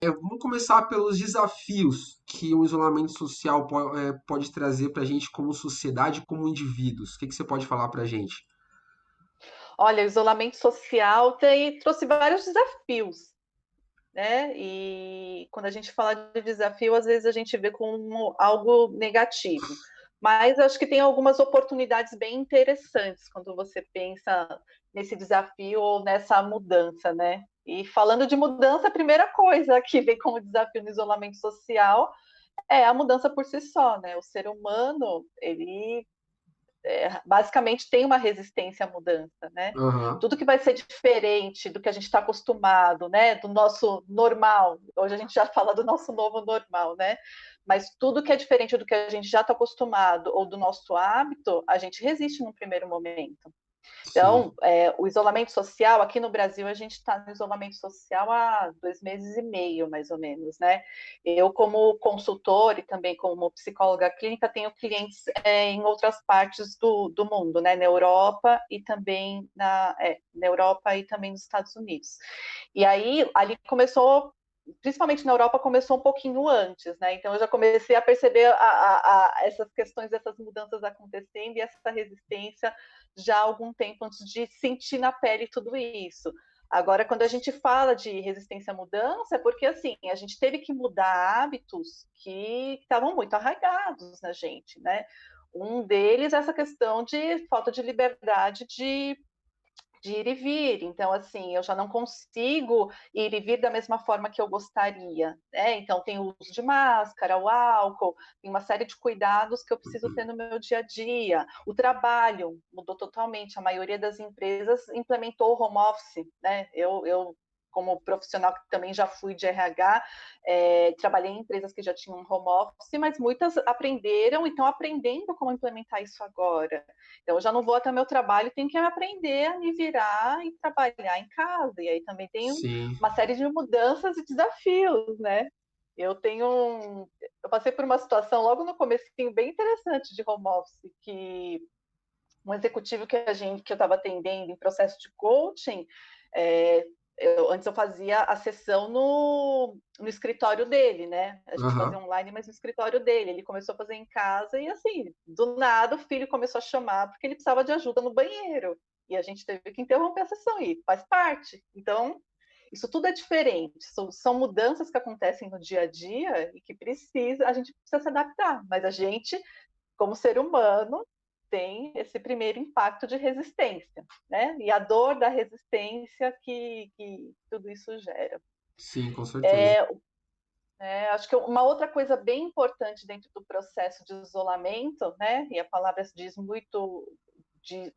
Vamos começar pelos desafios que o isolamento social pode trazer para a gente como sociedade, como indivíduos. O que você pode falar para a gente? Olha, o isolamento social trouxe vários desafios, né? E quando a gente fala de desafio, às vezes a gente vê como algo negativo. Mas acho que tem algumas oportunidades bem interessantes quando você pensa nesse desafio ou nessa mudança, né? E falando de mudança, a primeira coisa que vem como desafio no isolamento social é a mudança por si só, né? O ser humano, ele basicamente tem uma resistência à mudança, né? Aham. Tudo que vai ser diferente do que a gente está acostumado, né? Do nosso normal. Hoje a gente já fala do nosso novo normal, né? Mas tudo que é diferente do que a gente já está acostumado ou do nosso hábito, a gente resiste num primeiro momento. Sim. Então, o isolamento social, aqui no Brasil, a gente está no isolamento social há 2 meses e meio, mais ou menos, né? Eu, como consultor e também como psicóloga clínica, tenho clientes em outras partes do mundo, né? Na Europa e também na Europa e também nos Estados Unidos. E aí, ali começou, principalmente na Europa, começou um pouquinho antes, né? Então eu já comecei a perceber essas questões, essas mudanças acontecendo e essa resistência já há algum tempo antes de sentir na pele tudo isso. Agora, quando a gente fala de resistência à mudança, é porque assim, a gente teve que mudar hábitos que estavam muito arraigados na gente, né? Um deles é essa questão de falta de liberdade de ir e vir. Então, assim, eu já não consigo ir e vir da mesma forma que eu gostaria, né? Então, tem o uso de máscara, o álcool, tem uma série de cuidados que eu preciso ter no meu dia a dia. O trabalho mudou totalmente. A maioria das empresas implementou o home office, né? Eu como profissional que também já fui de RH, trabalhei em empresas que já tinham home office, mas muitas aprenderam e estão aprendendo como implementar isso agora. Então, eu já não vou até o meu trabalho, tenho que aprender a me virar e trabalhar em casa. E aí também tem Sim. uma série de mudanças e desafios, né? Eu passei por uma situação logo no comecinho bem interessante de home office, que um executivo que eu estava atendendo em processo de coaching, é, antes eu fazia a sessão no escritório dele, né? A gente fazia Aham. online, mas no escritório dele. Ele começou a fazer em casa e, assim, do nada o filho começou a chamar porque ele precisava de ajuda no banheiro. E a gente teve que interromper a sessão e faz parte. Então, isso tudo é diferente. São mudanças que acontecem no dia a dia e que a gente precisa se adaptar. Mas a gente, como ser humano, tem esse primeiro impacto de resistência, né? E a dor da resistência que tudo isso gera. Sim, com certeza. Acho que uma outra coisa bem importante dentro do processo de isolamento, né? E a palavra diz muito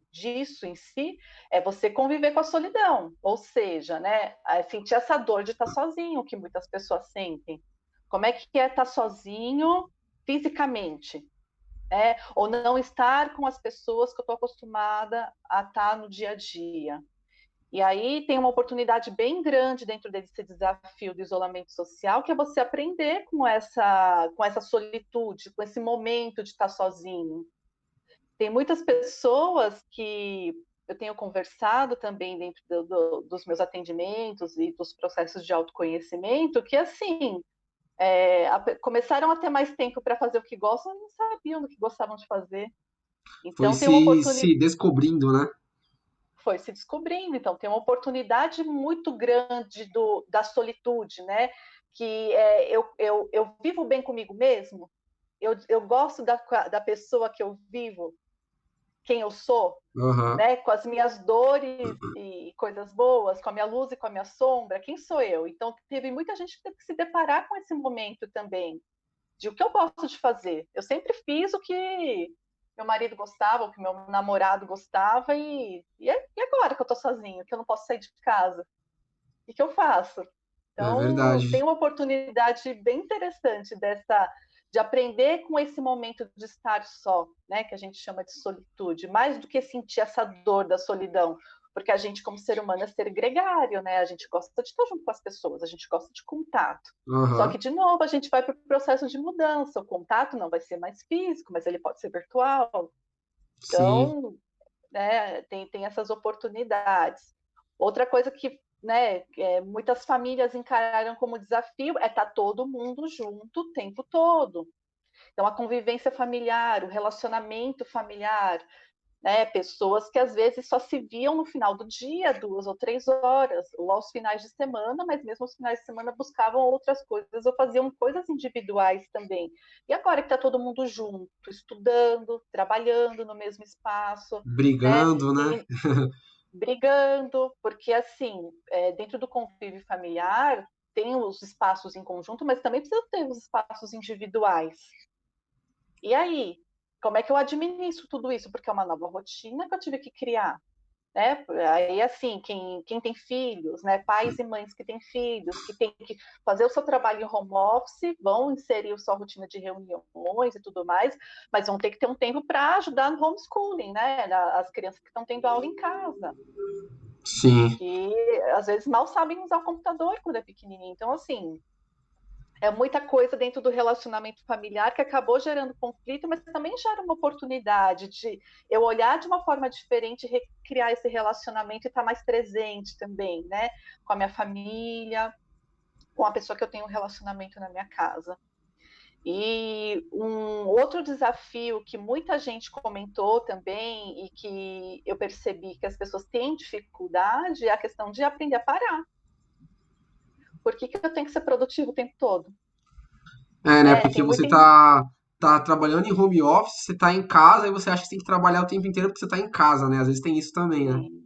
disso em si, é você conviver com a solidão, ou seja, né? Sentir essa dor de estar sozinho, que muitas pessoas sentem. Como é que é estar sozinho fisicamente? Ou não estar com as pessoas que eu estou acostumada a estar no dia a dia. E aí tem uma oportunidade bem grande dentro desse desafio do isolamento social, que é você aprender com essa solitude, com esse momento de estar sozinho. Tem muitas pessoas que eu tenho conversado também dentro dos meus atendimentos e dos processos de autoconhecimento, que assim, começaram a ter mais tempo para fazer o que gostam e não sabiam do que gostavam de fazer. Foi Então tem uma se oportunidade, descobrindo, né? foi se descobrindo, então tem uma oportunidade muito grande da solitude, né? Que eu vivo bem comigo mesmo, eu gosto da pessoa que eu vivo, quem eu sou, Aham. né? Com as minhas dores e coisas boas, com a minha luz e com a minha sombra, quem sou eu? Então teve muita gente que teve que se deparar com esse momento também, de o que eu gosto de fazer. Eu sempre fiz o que meu marido gostava, o que meu namorado gostava, e agora que eu tô sozinho, que eu não posso sair de casa? O que eu faço? É Então, tem verdade. uma oportunidade bem interessante de aprender com esse momento de estar só, né, que a gente chama de solitude, mais do que sentir essa dor da solidão, porque a gente, como ser humano, é ser gregário, né? A gente gosta de estar junto com as pessoas, a gente gosta de contato. Só que, Aham. de novo, a gente vai para o processo de mudança. O contato não vai ser mais físico, mas ele pode ser virtual. Sim. Então, né, tem essas oportunidades. Outra coisa que né, muitas famílias encararam como desafio é estar todo mundo junto o tempo todo. Então, a convivência familiar, o relacionamento familiar, né, pessoas que às vezes só se viam no final do dia, 2 ou 3 horas, ou aos finais de semana, mas mesmo aos finais de semana buscavam outras coisas ou faziam coisas individuais também. E agora que está todo mundo junto, estudando, trabalhando no mesmo espaço, né, Brigando, né? e brigando, porque assim, dentro do convívio familiar tem os espaços em conjunto, mas também precisa ter os espaços individuais. E aí, como é que eu administro tudo isso? Porque é uma nova rotina que eu tive que criar, né? Aí, assim, quem tem filhos, né? Pais e mães que têm filhos, que têm que fazer o seu trabalho em home office, vão inserir a sua rotina de reuniões e tudo mais, mas vão ter que ter um tempo para ajudar no homeschooling, né? As crianças que estão tendo aula em casa, Sim. que às vezes mal sabem usar o computador quando é pequenininho. Então, assim, é muita coisa dentro do relacionamento familiar que acabou gerando conflito, mas também gera uma oportunidade de eu olhar de uma forma diferente, recriar esse relacionamento e estar mais presente também, né? Com a minha família, com a pessoa que eu tenho um relacionamento na minha casa. E um outro desafio que muita gente comentou também e que eu percebi que as pessoas têm dificuldade é a questão de aprender a parar. Por que eu tenho que ser produtivo o tempo todo? É, né? Né? Porque Tem você muita. tá trabalhando em home office, você tá em casa e você acha que tem que trabalhar o tempo inteiro porque você tá em casa, né? Às vezes tem isso também, né? Sim.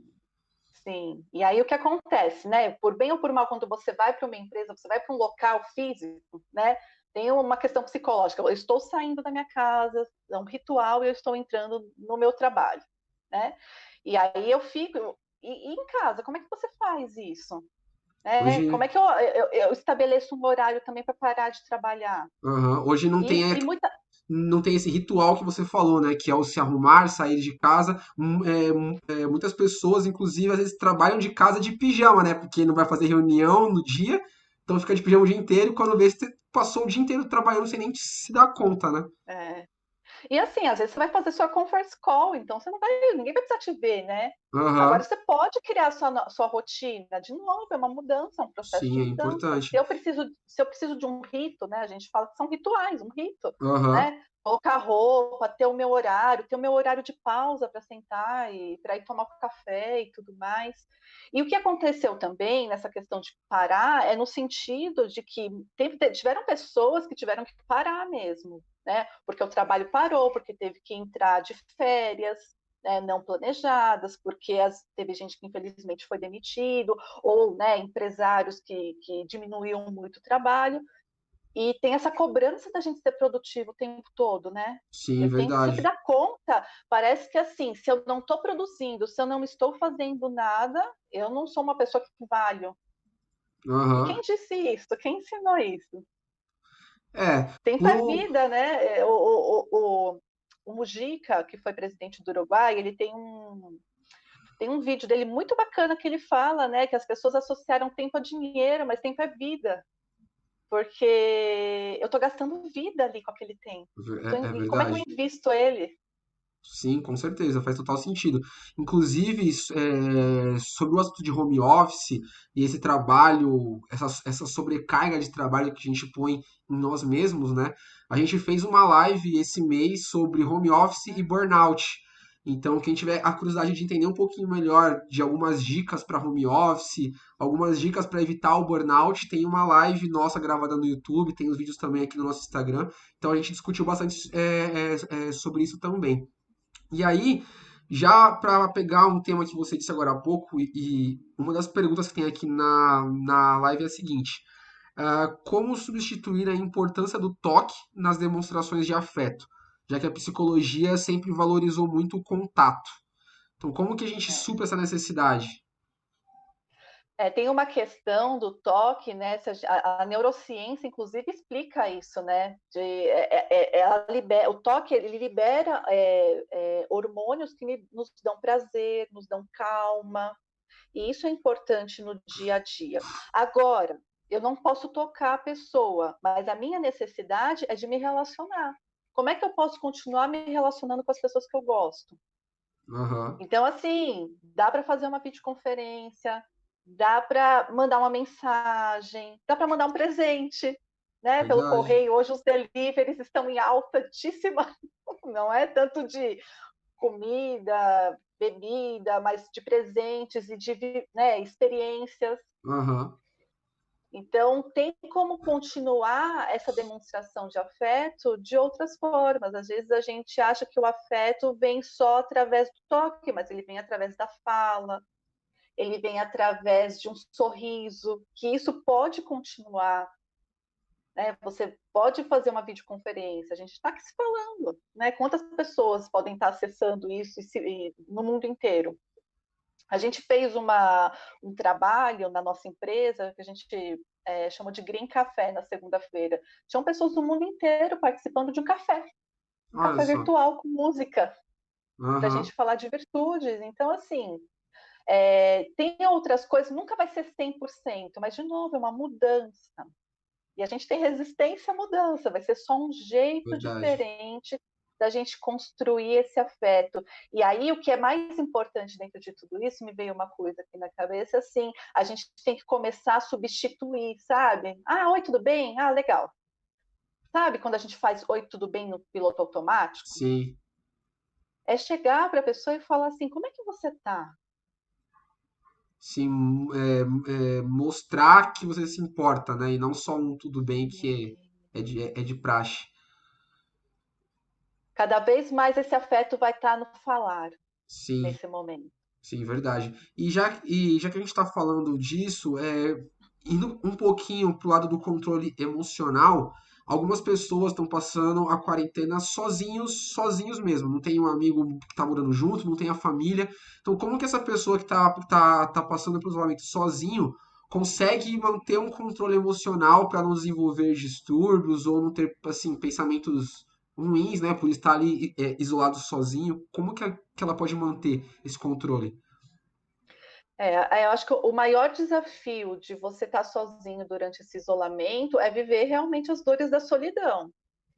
Sim, e aí o que acontece, né? Por bem ou por mal, quando você vai para uma empresa, você vai para um local físico, né? Tem uma questão psicológica. Eu estou saindo da minha casa, é um ritual e eu estou entrando no meu trabalho, né? E aí eu fico. E em casa, como é que você faz isso? Né? Hoje, Como é que eu estabeleço um horário também para parar de trabalhar? hoje E muita. não tem esse ritual que você falou, né? Que é o se arrumar, sair de casa. Muitas pessoas, inclusive, às vezes trabalham de casa de pijama, né? Porque não vai fazer reunião no dia, então fica de pijama o dia inteiro e quando vê, você passou o dia inteiro trabalhando sem nem se dar conta, né? É, e assim, às vezes você vai fazer sua conference call, então você não vai, ninguém vai precisar te ver, né? Agora Aham, você pode criar sua rotina, de novo, é uma mudança, é um processo sim, de é mudança. importante. Se eu preciso de um rito, né? A gente fala que são rituais, um rito, Aham, né? Colocar roupa, ter o meu horário de pausa para sentar e para ir tomar um café e tudo mais. E o que aconteceu também nessa questão de parar é no sentido de que tiveram pessoas que tiveram que parar mesmo, né? Porque o trabalho parou, porque teve que entrar de férias, né, não planejadas, porque teve gente que infelizmente foi demitido, ou né, empresários que diminuíam muito o trabalho, e tem essa cobrança da gente ser produtivo o tempo todo, né? sim, Eu tenho que sempre verdade. dar conta. Parece que assim, se eu não estou produzindo, se eu não estou fazendo nada, eu não sou uma pessoa que valho. E Aham. quem disse isso? Quem ensinou isso? É, Tempo é no, vida, né? O Mujica, que foi presidente do Uruguai, ele tem um vídeo dele muito bacana que ele fala, né, que as pessoas associaram tempo a dinheiro, mas tempo é vida, porque eu estou gastando vida ali com aquele tempo. é E como é que eu verdade. invisto ele? Sim, com certeza, faz total sentido. Inclusive, sobre o assunto de home office e esse trabalho, essa sobrecarga de trabalho que a gente põe em nós mesmos, né? A gente fez uma live esse mês sobre home office e burnout. Então, quem tiver a curiosidade de entender um pouquinho melhor de algumas dicas para home office, algumas dicas para evitar o burnout, tem uma live nossa gravada no YouTube, tem os vídeos também aqui no nosso Instagram. Então, a gente discutiu bastante sobre isso também. E aí, já para pegar um tema que você disse agora há pouco, e uma das perguntas que tem aqui na live é a seguinte: como substituir a importância do toque nas demonstrações de afeto? Já que a psicologia sempre valorizou muito o contato. Então, como que a gente É. supra essa necessidade? Tem uma questão do toque, né? A neurociência, inclusive, explica isso, né? O toque ele libera hormônios que nos dão prazer, nos dão calma, e isso é importante no dia a dia. Agora, eu não posso tocar a pessoa, mas a minha necessidade é de me relacionar. Como é que eu posso continuar me relacionando com as pessoas que eu gosto? Aham, Então, assim, dá para fazer uma videoconferência, dá para mandar uma mensagem, dá para mandar um presente, né? Pelo Verdade. correio. Hoje os deliveries estão em altíssima, não é tanto de comida, bebida, mas de presentes e de, né, experiências. Aham. Então, tem como continuar essa demonstração de afeto de outras formas. Às vezes a gente acha que o afeto vem só através do toque, mas ele vem através da fala, ele vem através de um sorriso, que isso pode continuar. Né? Você pode fazer uma videoconferência, a gente está aqui se falando. Né? Quantas pessoas podem estar acessando isso no mundo inteiro? A gente fez um trabalho na nossa empresa que a gente chama de Green Café na segunda-feira. Tinham pessoas do mundo inteiro participando de um Olha café só. virtual com música, para a Aham. gente falar de virtudes. Então, assim, tem outras coisas, nunca vai ser 100%, mas, de novo, é uma mudança. E a gente tem resistência à mudança, vai ser só um jeito Verdade. diferente da gente construir esse afeto. E aí, o que é mais importante dentro de tudo isso, me veio uma coisa aqui na cabeça, assim, a gente tem que começar a substituir, sabe? Ah, oi, tudo bem? Ah, legal. Sabe quando a gente faz oi, tudo bem no piloto automático? Sim. É chegar para a pessoa e falar assim, como é que você tá? Sim, mostrar que você se importa, né? E não só um tudo bem que é de praxe. Cada vez mais esse afeto vai estar no falar, Sim, nesse momento. sim, verdade. E já que a gente está falando disso, indo um pouquinho pro lado do controle emocional, algumas pessoas estão passando a quarentena sozinhos, sozinhos mesmo. Não tem um amigo que está morando junto, não tem a família. Então, como que essa pessoa que tá passando pelo isolamento sozinho consegue manter um controle emocional para não desenvolver distúrbios ou não ter, assim, pensamentos ruins, né? Por estar ali isolado sozinho. Como que ela pode manter esse controle? Eu acho que o maior desafio de você estar sozinho durante esse isolamento é viver realmente as dores da solidão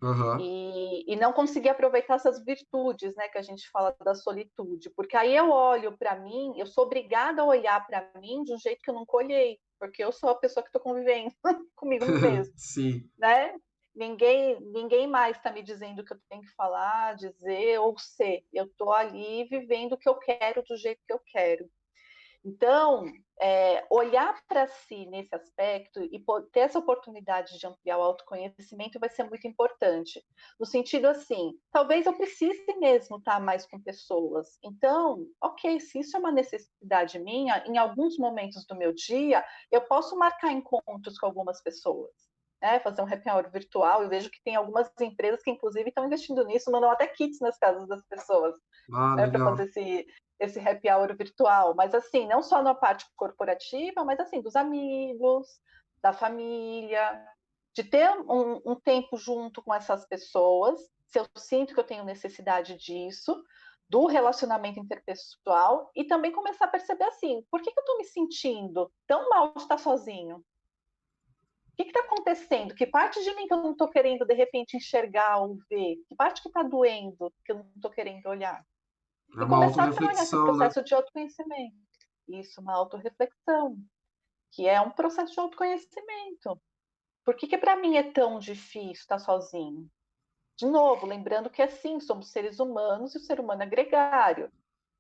Aham. e não conseguir aproveitar essas virtudes, né, que a gente fala da solitude, porque aí eu olho para mim, eu sou obrigada a olhar para mim de um jeito que eu nunca olhei, porque eu sou a pessoa que estou convivendo comigo mesmo, Sim, né? Ninguém mais está me dizendo o que eu tenho que falar, dizer ou ser. Eu estou ali vivendo o que eu quero do jeito que eu quero. Então, olhar para si nesse aspecto e ter essa oportunidade de ampliar o autoconhecimento vai ser muito importante. No sentido assim, talvez eu precise mesmo estar mais com pessoas. Então, ok, se isso é uma necessidade minha, em alguns momentos do meu dia, eu posso marcar encontros com algumas pessoas. Né, fazer um happy hour virtual. Eu vejo que tem algumas empresas que, inclusive, estão investindo nisso, mandam até kits nas casas das pessoas, ah, né, para legal. fazer esse happy hour virtual, mas assim, não só na parte corporativa, mas assim, dos amigos, da família, de ter um tempo junto com essas pessoas, se eu sinto que eu tenho necessidade disso, do relacionamento interpessoal, e também começar a perceber assim, por que eu estou me sentindo tão mal de estar sozinho? O que está acontecendo? Que parte de mim que eu não estou querendo, de repente, enxergar ou ver? Que parte que está doendo que eu não estou querendo olhar? É E uma começar a trabalhar esse autorreflexão, né? processo de autoconhecimento. Isso, uma autorreflexão, que é um processo de autoconhecimento. Por que para mim é tão difícil estar sozinho? De novo, lembrando que assim, somos seres humanos e o ser humano é gregário,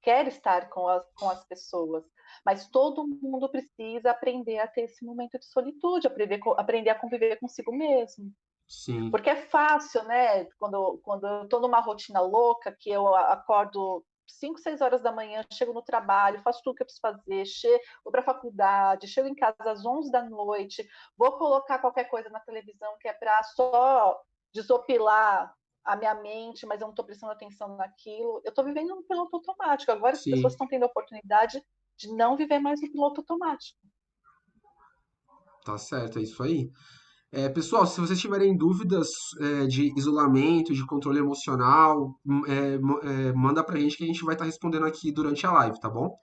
quer estar com as pessoas, mas todo mundo precisa aprender a ter esse momento de solitude, aprender a conviver consigo mesmo. Sim, Porque é fácil, né? Quando eu estou numa rotina louca, que eu acordo 5, 6 horas da manhã, chego no trabalho, faço tudo que eu preciso fazer, vou para a faculdade, chego em casa às 11 da noite, vou colocar qualquer coisa na televisão que é para só desopilar a minha mente, mas eu não estou prestando atenção naquilo. Eu estou vivendo no piloto automático. Agora as pessoas sim, estão tendo a oportunidade de não viver mais no piloto automático. tá certo, é isso aí. Pessoal, se vocês tiverem dúvidas de isolamento, de controle emocional, manda pra gente que a gente vai estar respondendo aqui durante a live, tá bom?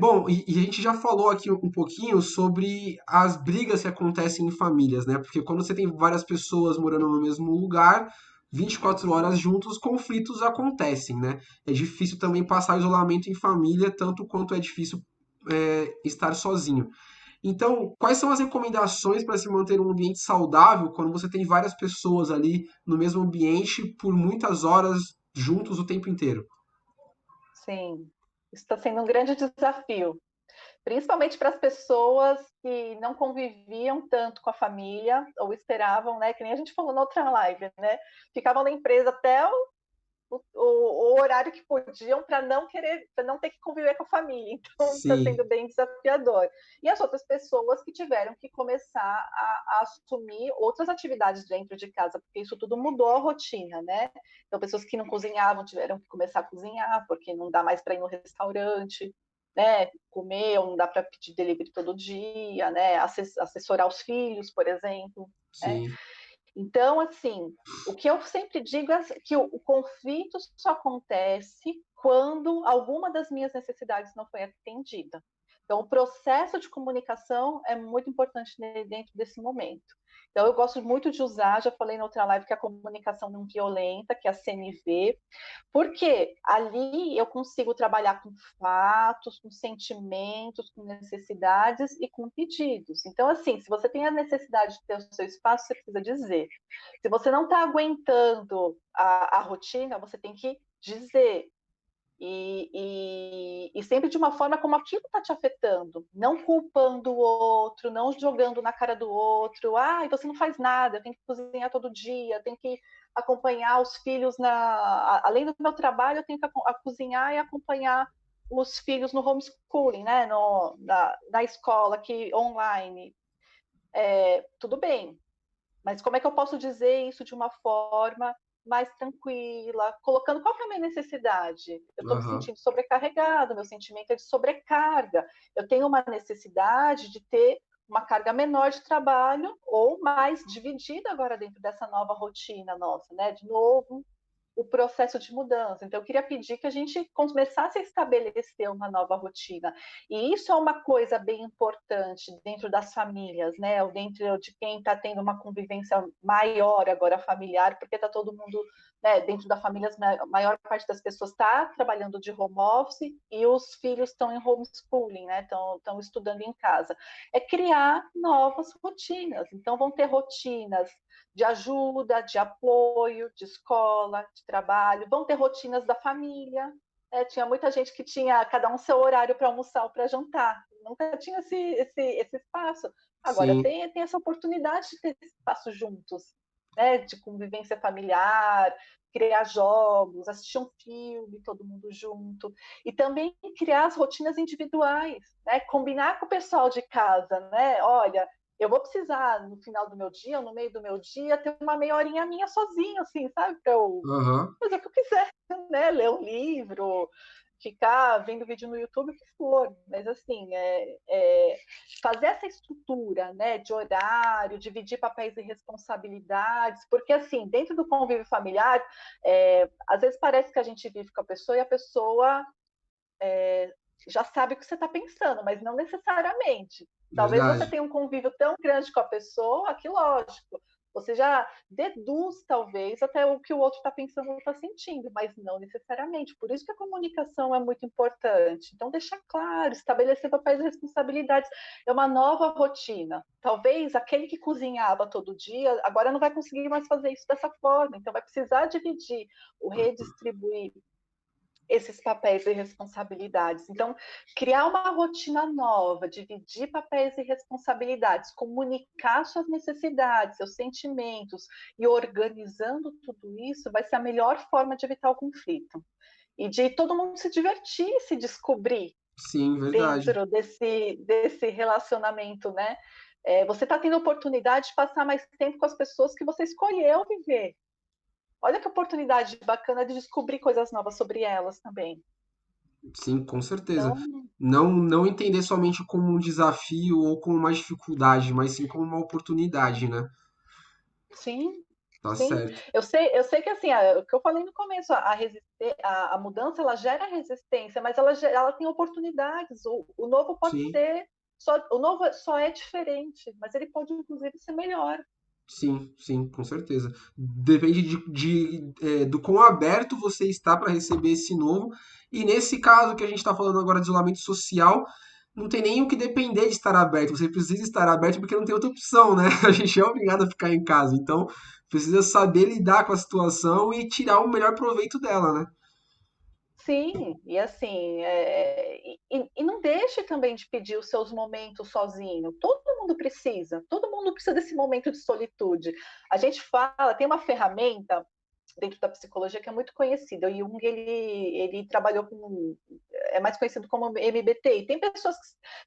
Bom, e a gente já falou aqui um pouquinho sobre as brigas que acontecem em famílias, né? Porque quando você tem várias pessoas morando no mesmo lugar, 24 horas juntos, conflitos acontecem, né? É difícil também passar isolamento em família, tanto quanto é difícil estar sozinho. Então, quais são as recomendações para se manter um ambiente saudável quando você tem várias pessoas ali no mesmo ambiente por muitas horas juntos o tempo inteiro? Sim, isso está sendo um grande desafio, principalmente para as pessoas que não conviviam tanto com a família ou esperavam, né? Que nem a gente falou na outra live, né? Ficavam na empresa até o horário que podiam para não querer, para não ter que conviver com a família. Então está Sim, sendo bem desafiador. E as outras pessoas que tiveram que começar a assumir outras atividades dentro de casa, porque isso tudo mudou a rotina, né? Então pessoas que não cozinhavam tiveram que começar a cozinhar, porque não dá mais para ir no restaurante, né? Comer, ou não dá para pedir delivery todo dia, né? Assessorar os filhos, por exemplo. Né? sim. Então, assim, o que eu sempre digo é que o conflito só acontece quando alguma das minhas necessidades não foi atendida. Então, o processo de comunicação é muito importante dentro desse momento. Então, eu gosto muito de usar, já falei na outra live, que é a comunicação não violenta, que é a CNV, porque ali eu consigo trabalhar com fatos, com sentimentos, com necessidades e com pedidos. Então, assim, se você tem a necessidade de ter o seu espaço, você precisa dizer. Se você não está aguentando a rotina, você tem que dizer. E sempre de uma forma como aquilo está te afetando, não culpando o outro, não jogando na cara do outro. Ah, você não faz nada, eu tenho que cozinhar todo dia, eu tenho que acompanhar os filhos além do meu trabalho, eu tenho que cozinhar e acompanhar os filhos no homeschooling, né? Na escola aqui online. Tudo bem, mas como é que eu posso dizer isso de uma forma mais tranquila, colocando qual que é a minha necessidade? Eu estou me Aham. sentindo sobrecarregado, meu sentimento é de sobrecarga. Eu tenho uma necessidade de ter uma carga menor de trabalho ou mais dividida agora dentro dessa nova rotina nossa, né? De novo, o processo de mudança. Então, eu queria pedir que a gente começasse a estabelecer uma nova rotina. E isso é uma coisa bem importante dentro das famílias, né? Ou dentro de quem está tendo uma convivência maior agora familiar, porque está todo mundo, né, dentro da família, a maior parte das pessoas está trabalhando de home office e os filhos estão em homeschooling, né? Estão estudando em casa. É criar novas rotinas. Então, vão ter rotinas de ajuda, de apoio, de escola, de trabalho, vão ter rotinas da família. Tinha muita gente que tinha cada um seu horário para almoçar ou para jantar. Nunca tinha esse espaço. Agora Sim, tem essa oportunidade de ter esse espaço juntos, né? De convivência familiar, criar jogos, assistir um filme, todo mundo junto. E também criar as rotinas individuais, né? Combinar com o pessoal de casa, né? Olha, eu vou precisar no final do meu dia, ou no meio do meu dia, ter uma meia horinha minha sozinha, assim, sabe? Para eu aham. fazer o que eu quiser, né? Ler um livro, ficar vendo vídeo no YouTube, o que for. Mas, assim, fazer essa estrutura, né? De horário, dividir papéis e responsabilidades, porque, assim, dentro do convívio familiar, às vezes parece que a gente vive com a pessoa e a pessoa já sabe o que você está pensando, mas não necessariamente. Talvez você Verdade. tenha um convívio tão grande com a pessoa que, lógico, você já deduz, talvez, até o que o outro está pensando ou está sentindo, mas não necessariamente. Por isso que a comunicação é muito importante. Então, deixar claro, estabelecer papéis e responsabilidades. É uma nova rotina. Talvez aquele que cozinhava todo dia, agora não vai conseguir mais fazer isso dessa forma. Então, vai precisar dividir, o redistribuir esses papéis e responsabilidades. Então, criar uma rotina nova, dividir papéis e responsabilidades, comunicar suas necessidades, seus sentimentos e organizando tudo isso vai ser a melhor forma de evitar o conflito. E de todo mundo se divertir, se descobrir Sim, verdade. dentro desse relacionamento, né? Você está tendo a oportunidade de passar mais tempo com as pessoas que você escolheu viver. Olha que oportunidade bacana de descobrir coisas novas sobre elas também. Sim, com certeza. Então, Não entender somente como um desafio ou como uma dificuldade, mas sim como uma oportunidade, né? sim, Tá sim. certo. Eu sei que assim, o que eu falei no começo, a mudança ela gera resistência, mas ela tem oportunidades. O novo pode Sim, ser o novo só é diferente, mas ele pode inclusive ser melhor. sim, sim, com certeza. Depende do quão aberto você está para receber esse novo. E nesse caso que a gente está falando agora de isolamento social, não tem nem o que depender de estar aberto. Você precisa estar aberto porque não tem outra opção, né? A gente é obrigado a ficar em casa. Então, precisa saber lidar com a situação e tirar o melhor proveito dela, né? Sim, e assim, e não deixe também de pedir os seus momentos sozinho. Todo mundo precisa desse momento de solitude. A gente fala, tem uma ferramenta dentro da psicologia que é muito conhecida. O Jung, ele trabalhou com, é mais conhecido como MBTI. Tem pessoas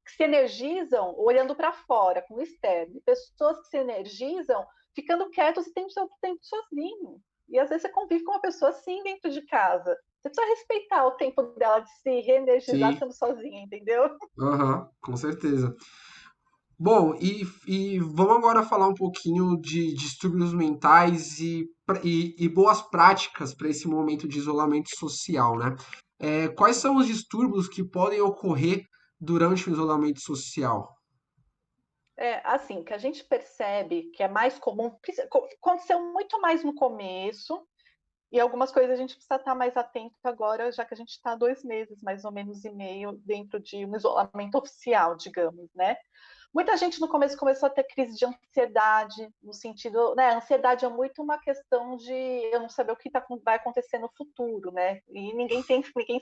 que se energizam olhando para fora, com o externo, e pessoas que se energizam ficando quietos e tendo seu tempo sozinho. E às vezes você convive com uma pessoa assim dentro de casa. Você precisa respeitar o tempo dela de se reenergizar Sim, sendo sozinha, entendeu? aham, com certeza. Bom, e vamos agora falar um pouquinho de distúrbios mentais e boas práticas para esse momento de isolamento social, né? Quais são os distúrbios que podem ocorrer durante o isolamento social? Assim, que a gente percebe que é mais comum, aconteceu muito mais no começo, e algumas coisas a gente precisa estar mais atento agora, já que a gente está há 2 meses, mais ou menos, e meio, dentro de um isolamento oficial, digamos, né? Muita gente no começo começou a ter crise de ansiedade, no sentido, né? A ansiedade é muito uma questão de eu não saber o que vai acontecer no futuro, né? E ninguém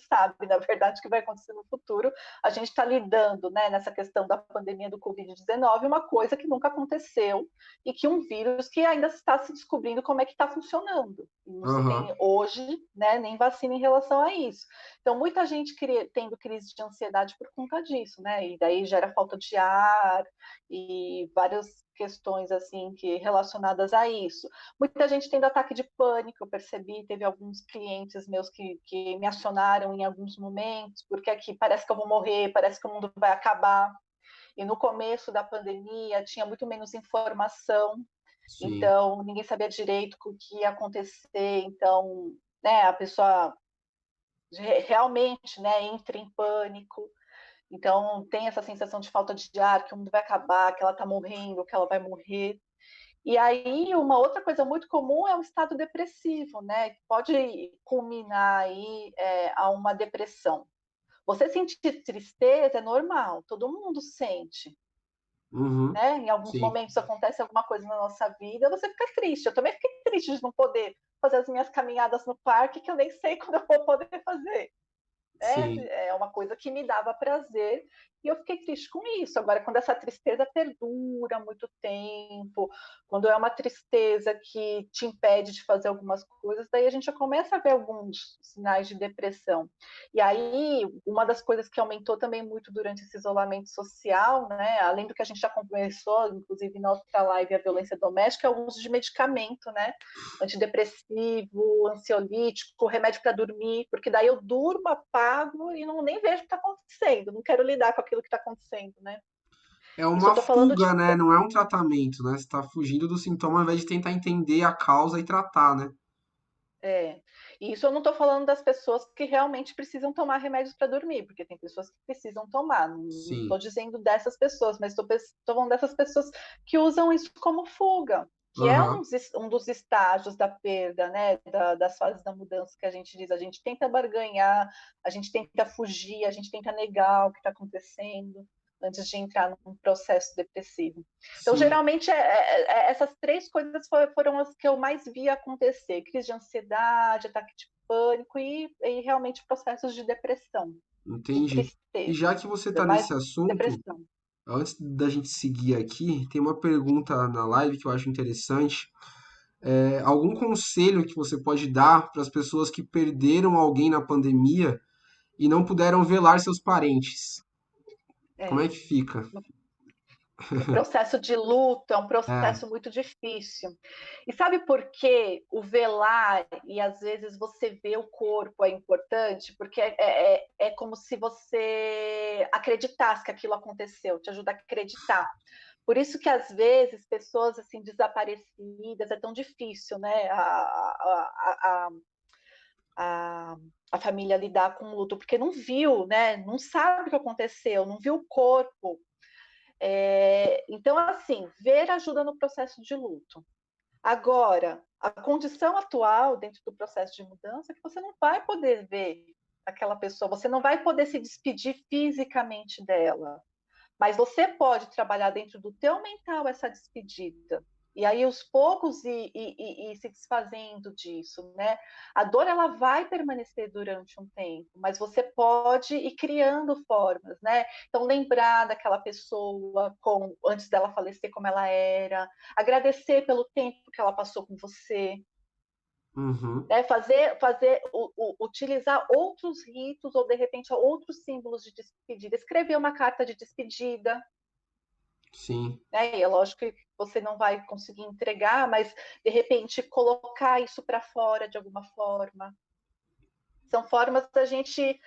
sabe, na verdade, o que vai acontecer no futuro. A gente está lidando, né, nessa questão da pandemia do Covid-19, uma coisa que nunca aconteceu e que um vírus que ainda está se descobrindo como é que está funcionando. E não se Aham, tem hoje, né, nem vacina em relação a isso. Então, muita gente tendo crise de ansiedade por conta disso, né? E daí gera falta de ar e várias questões assim que relacionadas a isso. Muita gente tendo ataque de pânico, eu percebi, teve alguns clientes meus que me acionaram em alguns momentos, porque aqui parece que eu vou morrer, parece que o mundo vai acabar. E no começo da pandemia tinha muito menos informação, sim. então ninguém sabia direito o que ia acontecer, então, né, a pessoa realmente, né, entra em pânico. Então, tem essa sensação de falta de ar, que o mundo vai acabar, que ela está morrendo, que ela vai morrer. E aí, uma outra coisa muito comum é o estado depressivo, né? Que pode culminar aí a uma depressão. Você sentir tristeza é normal, todo mundo sente, Uhum, né? Em alguns sim, momentos acontece alguma coisa na nossa vida, você fica triste. Eu também fiquei triste de não poder fazer as minhas caminhadas no parque, que eu nem sei quando eu vou poder fazer. sim. É uma coisa que me dava prazer e eu fiquei triste com isso. Agora, quando essa tristeza perdura muito tempo, quando é uma tristeza que te impede de fazer algumas coisas, daí a gente já começa a ver alguns sinais de depressão. E aí, uma das coisas que aumentou também muito durante esse isolamento social, né, além do que a gente já conversou, inclusive na outra live, a violência doméstica, é o uso de medicamento, né? Antidepressivo, ansiolítico, remédio para dormir, porque daí eu durmo, apago e não nem vejo o que está acontecendo, não quero lidar com aquilo que está acontecendo, né? É Isso eu uma estou falando de. fuga, né? Não é um tratamento, né? Você tá fugindo do sintoma ao invés de tentar entender a causa e tratar, né? É, e isso eu não estou falando das pessoas que realmente precisam tomar remédios para dormir, porque tem pessoas que precisam tomar. Não estou Sim. dizendo dessas pessoas, mas estou falando dessas pessoas que usam isso como fuga, que é Aham. um dos estágios da perda, né? Das fases da mudança que a gente diz. A gente tenta barganhar, a gente tenta fugir, a gente tenta negar o que está acontecendo antes de entrar num processo depressivo. Então, Sim. geralmente, essas três coisas foram as que eu mais vi acontecer: crise de ansiedade, ataque de pânico e realmente processos de depressão, de Entendi. E tristeza, já que você está mais nesse assunto, depressão. antes da gente seguir aqui, tem uma pergunta na live que eu acho interessante. Algum conselho que você pode dar para as pessoas que perderam alguém na pandemia e não puderam velar seus parentes? Como é É. que fica? O processo de luto é um É, processo muito difícil. E sabe por que o velar e às vezes você vê o corpo é importante? Porque é como se você acreditasse que aquilo aconteceu, te ajuda a acreditar. Por isso que às vezes pessoas assim desaparecidas é tão difícil, né? A, a família lidar com o luto, porque não viu, né? Não sabe o que aconteceu, não viu o corpo. Então, assim, ver ajuda no processo de luto. Agora, a condição atual dentro do processo de mudança é que você não vai poder ver. aquela pessoa. Você não vai poder se despedir fisicamente dela, mas você pode trabalhar dentro do teu mental essa despedida. E aí, aos poucos, e se desfazendo disso, né? A dor, ela vai permanecer durante um tempo, mas você pode ir criando formas, né? Então, lembrar daquela pessoa antes dela falecer, como ela era, agradecer pelo tempo que ela passou com você, Uhum. né? Utilizar outros ritos ou, de repente, outros símbolos de despedida. Escrever uma carta de despedida, Sim. né? E é lógico que você não vai conseguir entregar, mas de repente colocar isso para fora de alguma forma. São formas da gente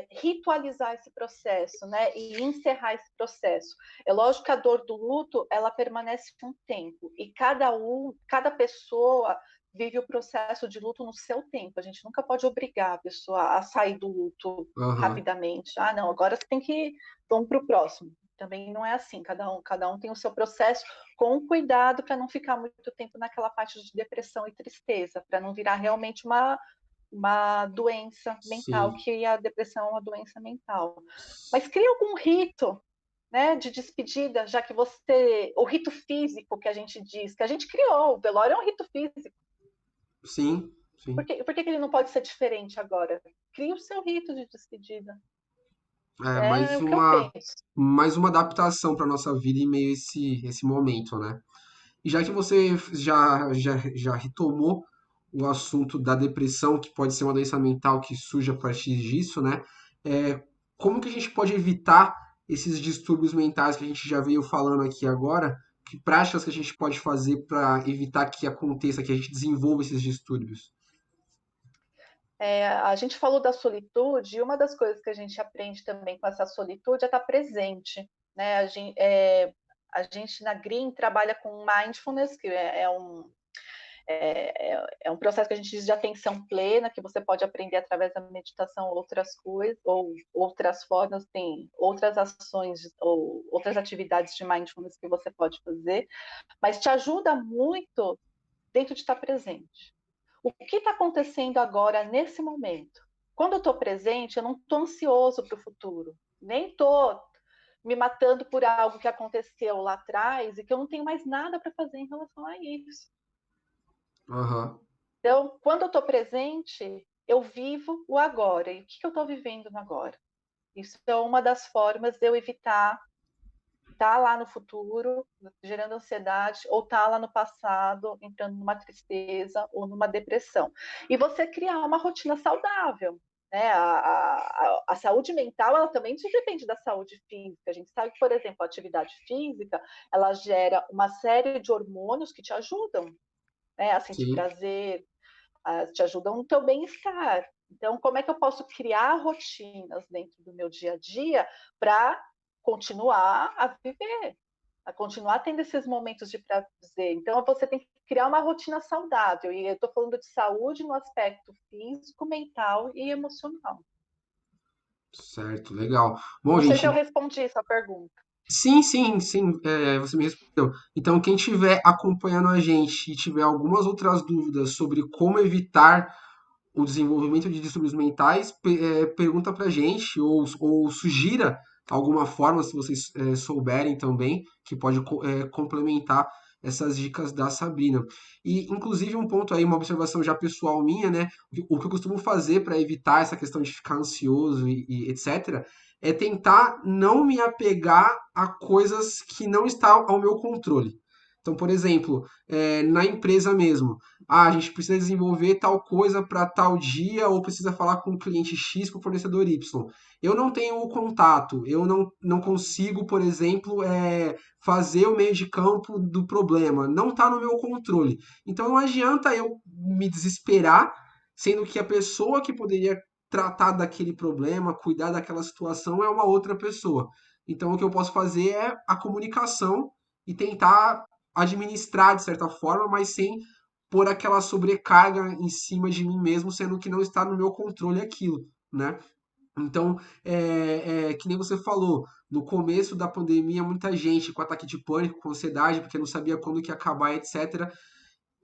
ritualizar esse processo, né? E encerrar esse processo. É lógico que a dor do luto, ela permanece um tempo, e cada pessoa vive o processo de luto no seu tempo. A gente nunca pode obrigar a pessoa a sair do luto Aham. rapidamente. Ah, não, agora você tem que vamos para o próximo. Também não é assim. Cada um tem o seu processo, com cuidado para não ficar muito tempo naquela parte de depressão e tristeza, para não virar realmente uma doença mental, Sim. que a depressão é uma doença mental. Mas cria algum rito, né, de despedida, já que você, o rito físico que a gente diz, que a gente criou, o velório é um rito físico. Sim. Sim. Por que ele não pode ser diferente agora? Cria o seu rito de despedida. É É o que eu penso. mais uma adaptação para nossa vida em meio a esse momento, né? E já que você já retomou o assunto da depressão, que pode ser uma doença mental que surge a partir disso, né? É, como que a gente pode evitar esses distúrbios mentais que a gente já veio falando aqui agora? Que práticas que a gente pode fazer para evitar que aconteça, que a gente desenvolva esses distúrbios? A gente falou da solitude, e uma das coisas que a gente aprende também com essa solitude é estar presente, né? A gente na Green trabalha com mindfulness, que é um processo que a gente diz de atenção plena, que você pode aprender através da meditação outras coisas, ou outras formas, tem outras ações ou outras atividades de mindfulness que você pode fazer, mas te ajuda muito dentro de estar presente. O que está acontecendo agora, nesse momento? Quando eu estou presente, eu não estou ansioso para o futuro, nem estou me matando por algo que aconteceu lá atrás e que eu não tenho mais nada para fazer em relação a isso. Aham. Então, quando eu estou presente, eu vivo o agora. E o que eu estou vivendo no agora? Isso é uma das formas de eu evitar estar lá no futuro, gerando ansiedade, ou estar lá no passado, entrando numa tristeza ou numa depressão. E você criar uma rotina saudável. Né? A saúde mental, ela também depende da saúde física. A gente sabe que, por exemplo, a atividade física, ela gera uma série de hormônios que te ajudam, né? A sentir Sim. prazer, te ajudam no teu bem-estar. Então, como é que eu posso criar rotinas dentro do meu dia a dia para continuar a viver, a continuar tendo esses momentos de prazer? Então, você tem que criar uma rotina saudável. E eu estou falando de saúde no aspecto físico, mental e emocional. Certo, legal. Bom, Não sei se eu gente, respondi essa pergunta. sim, sim, sim, você me respondeu. Então, quem estiver acompanhando a gente e tiver algumas outras dúvidas sobre como evitar o desenvolvimento de distúrbios mentais, pergunta pra gente ou sugira alguma forma, se vocês souberem também, que pode complementar essas dicas da Sabrina. E, inclusive, um ponto aí, uma observação já pessoal minha, né? O que eu costumo fazer para evitar essa questão de ficar ansioso e etc., é tentar não me apegar a coisas que não estão ao meu controle. Então, por exemplo, na empresa mesmo, a gente precisa desenvolver tal coisa para tal dia ou precisa falar com o cliente X para o fornecedor Y. Eu não tenho o contato, eu não consigo, por exemplo, fazer o meio de campo do problema, não está no meu controle. Então não adianta eu me desesperar, sendo que a pessoa que poderia tratar daquele problema, cuidar daquela situação é uma outra pessoa. Então o que eu posso fazer é a comunicação e tentar administrar de certa forma, mas sem pôr aquela sobrecarga em cima de mim mesmo, sendo que não está no meu controle aquilo, né? Então, que nem você falou, no começo da pandemia, muita gente com ataque de pânico, com ansiedade, porque não sabia quando que ia acabar, etc.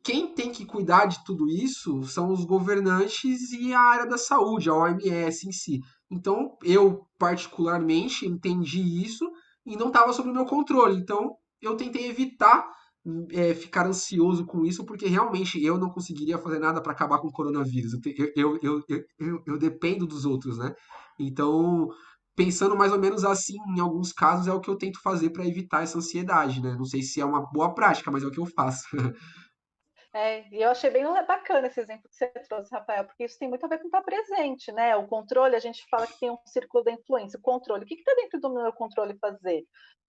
quem tem que cuidar de tudo isso são os governantes e a área da saúde, a OMS em si. Então, eu particularmente entendi isso e não estava sob o meu controle. Então, eu tentei evitar ficar ansioso com isso, porque realmente eu não conseguiria fazer nada para acabar com o coronavírus. Eu dependo dos outros, né? Então, pensando mais ou menos assim, em alguns casos, é o que eu tento fazer para evitar essa ansiedade, né? Não sei se é uma boa prática, mas é o que eu faço. E eu achei bem bacana esse exemplo que você trouxe, Rafael, porque isso tem muito a ver com estar presente, né? O controle, a gente fala que tem um círculo da influência. O controle, o que está dentro do meu controle fazer?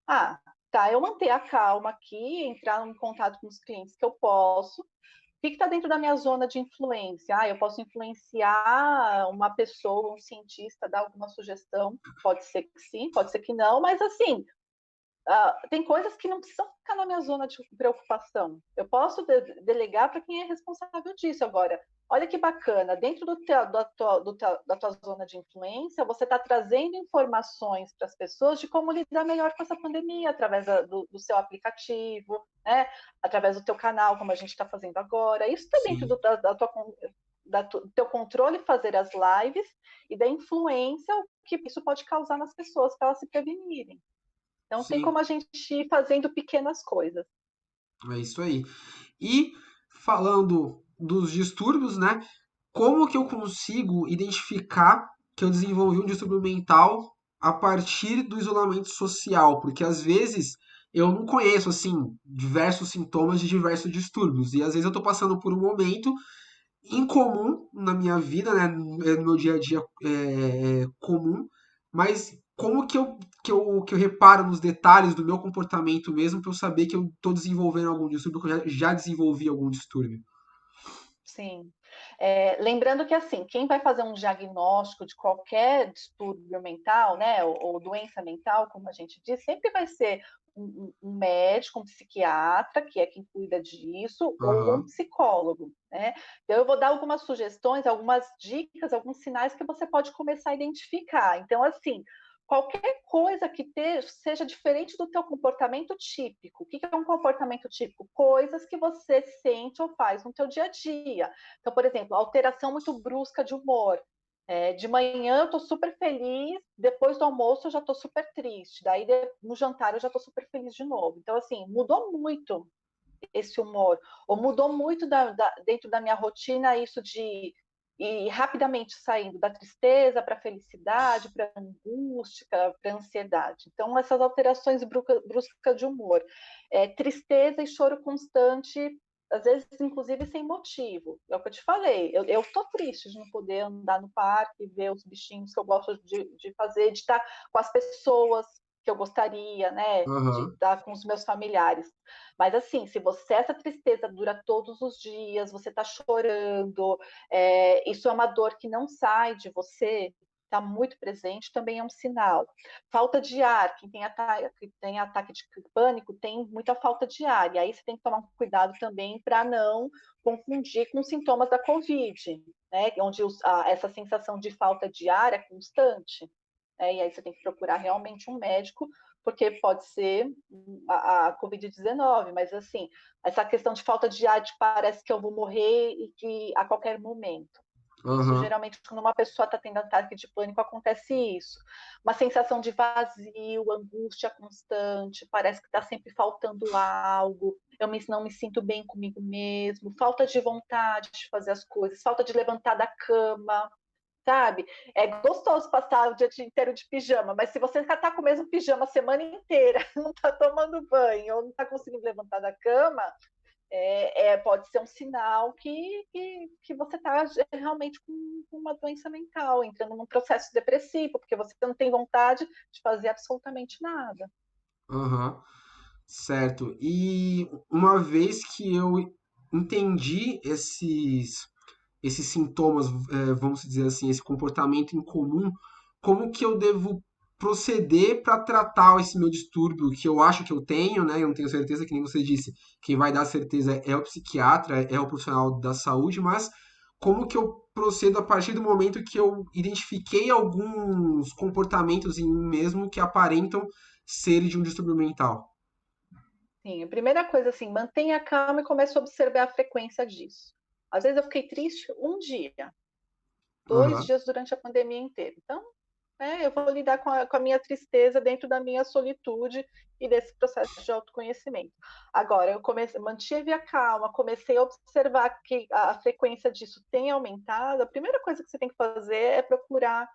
Ah, tá, eu manter a calma aqui, entrar em contato com os clientes que eu posso. O que está dentro da minha zona de influência? Ah, eu posso influenciar uma pessoa, um cientista, dar alguma sugestão. Pode ser que sim, pode ser que não, mas assim, tem coisas que não precisam ficar na minha zona de preocupação. Eu posso delegar para quem é responsável disso. Agora, olha que bacana, dentro da tua zona de influência, você está trazendo informações para as pessoas de como lidar melhor com essa pandemia, através do seu aplicativo, né? Através do teu canal, como a gente está fazendo agora. Isso está dentro Sim, do teu controle fazer as lives e da influência que isso pode causar nas pessoas para elas se prevenirem. Então, tem sim, como a gente ir fazendo pequenas coisas. é isso aí. E falando dos distúrbios, né? Como que eu consigo identificar que eu desenvolvi um distúrbio mental a partir do isolamento social? Porque às vezes eu não conheço assim diversos sintomas de diversos distúrbios e às vezes eu estou passando por um momento incomum na minha vida, né, no meu dia a dia comum, mas como que eu reparo nos detalhes do meu comportamento mesmo para eu saber que eu estou desenvolvendo algum distúrbio, que eu já desenvolvi algum distúrbio? Sim. Lembrando que, assim, quem vai fazer um diagnóstico de qualquer distúrbio mental, né, ou doença mental, como a gente diz, sempre vai ser um médico, um psiquiatra, que é quem cuida disso, ou um Aham, psicólogo, né? Então, eu vou dar algumas sugestões, algumas dicas, alguns sinais que você pode começar a identificar. Então, assim, qualquer coisa que seja diferente do teu comportamento típico. O que é um comportamento típico? Coisas que você sente ou faz no teu dia a dia. Então, por exemplo, alteração muito brusca de humor. De manhã eu estou super feliz, depois do almoço eu já estou super triste, daí no jantar eu já estou super feliz de novo. Então, assim, mudou muito esse humor, ou mudou muito dentro da minha rotina isso de ir rapidamente saindo da tristeza para a felicidade, para a angústia, para a ansiedade. Então, essas alterações bruscas de humor. Tristeza e choro constante, às vezes, inclusive, sem motivo. É o que eu te falei. Eu tô triste de não poder andar no parque, ver os bichinhos que eu gosto de fazer, de estar com as pessoas que eu gostaria, né? De aham, estar com os meus familiares. Mas assim, se você essa tristeza dura todos os dias, você está chorando, isso é uma dor que não sai de você, está muito presente, também é um sinal. Falta de ar, quem tem ataque de pânico tem muita falta de ar, e aí você tem que tomar cuidado também para não confundir com sintomas da Covid, né? Onde essa sensação de falta de ar é constante. E aí você tem que procurar realmente um médico, porque pode ser a Covid-19, mas assim, essa questão de falta de ar, de parece que eu vou morrer e que a qualquer momento. Isso aham, geralmente, quando uma pessoa está tendo ataque de pânico, acontece isso. Uma sensação de vazio, angústia constante, parece que está sempre faltando algo, não me sinto bem comigo mesmo, falta de vontade de fazer as coisas, falta de levantar da cama, sabe? É gostoso passar o dia inteiro de pijama, mas se você já tá com o mesmo pijama a semana inteira, não tá tomando banho ou não tá conseguindo levantar da cama, pode ser um sinal que você está realmente com uma doença mental, entrando num processo depressivo, porque você não tem vontade de fazer absolutamente nada. aham, certo. E uma vez que eu entendi esses sintomas, vamos dizer assim, esse comportamento incomum, como que eu devo proceder para tratar esse meu distúrbio que eu acho que eu tenho, né? Eu não tenho certeza, que nem você disse, quem vai dar certeza é o psiquiatra, é o profissional da saúde, mas como que eu procedo a partir do momento que eu identifiquei alguns comportamentos em mim mesmo que aparentam ser de um distúrbio mental? Sim, a primeira coisa, assim, mantenha a calma e comece a observar a frequência disso. Às vezes eu fiquei triste um dia, dois Aham, dias durante a pandemia inteira. Então, eu vou lidar com a minha tristeza dentro da minha solitude e desse processo de autoconhecimento. Agora, eu mantive a calma, comecei a observar que a frequência disso tem aumentado. A primeira coisa que você tem que fazer é procurar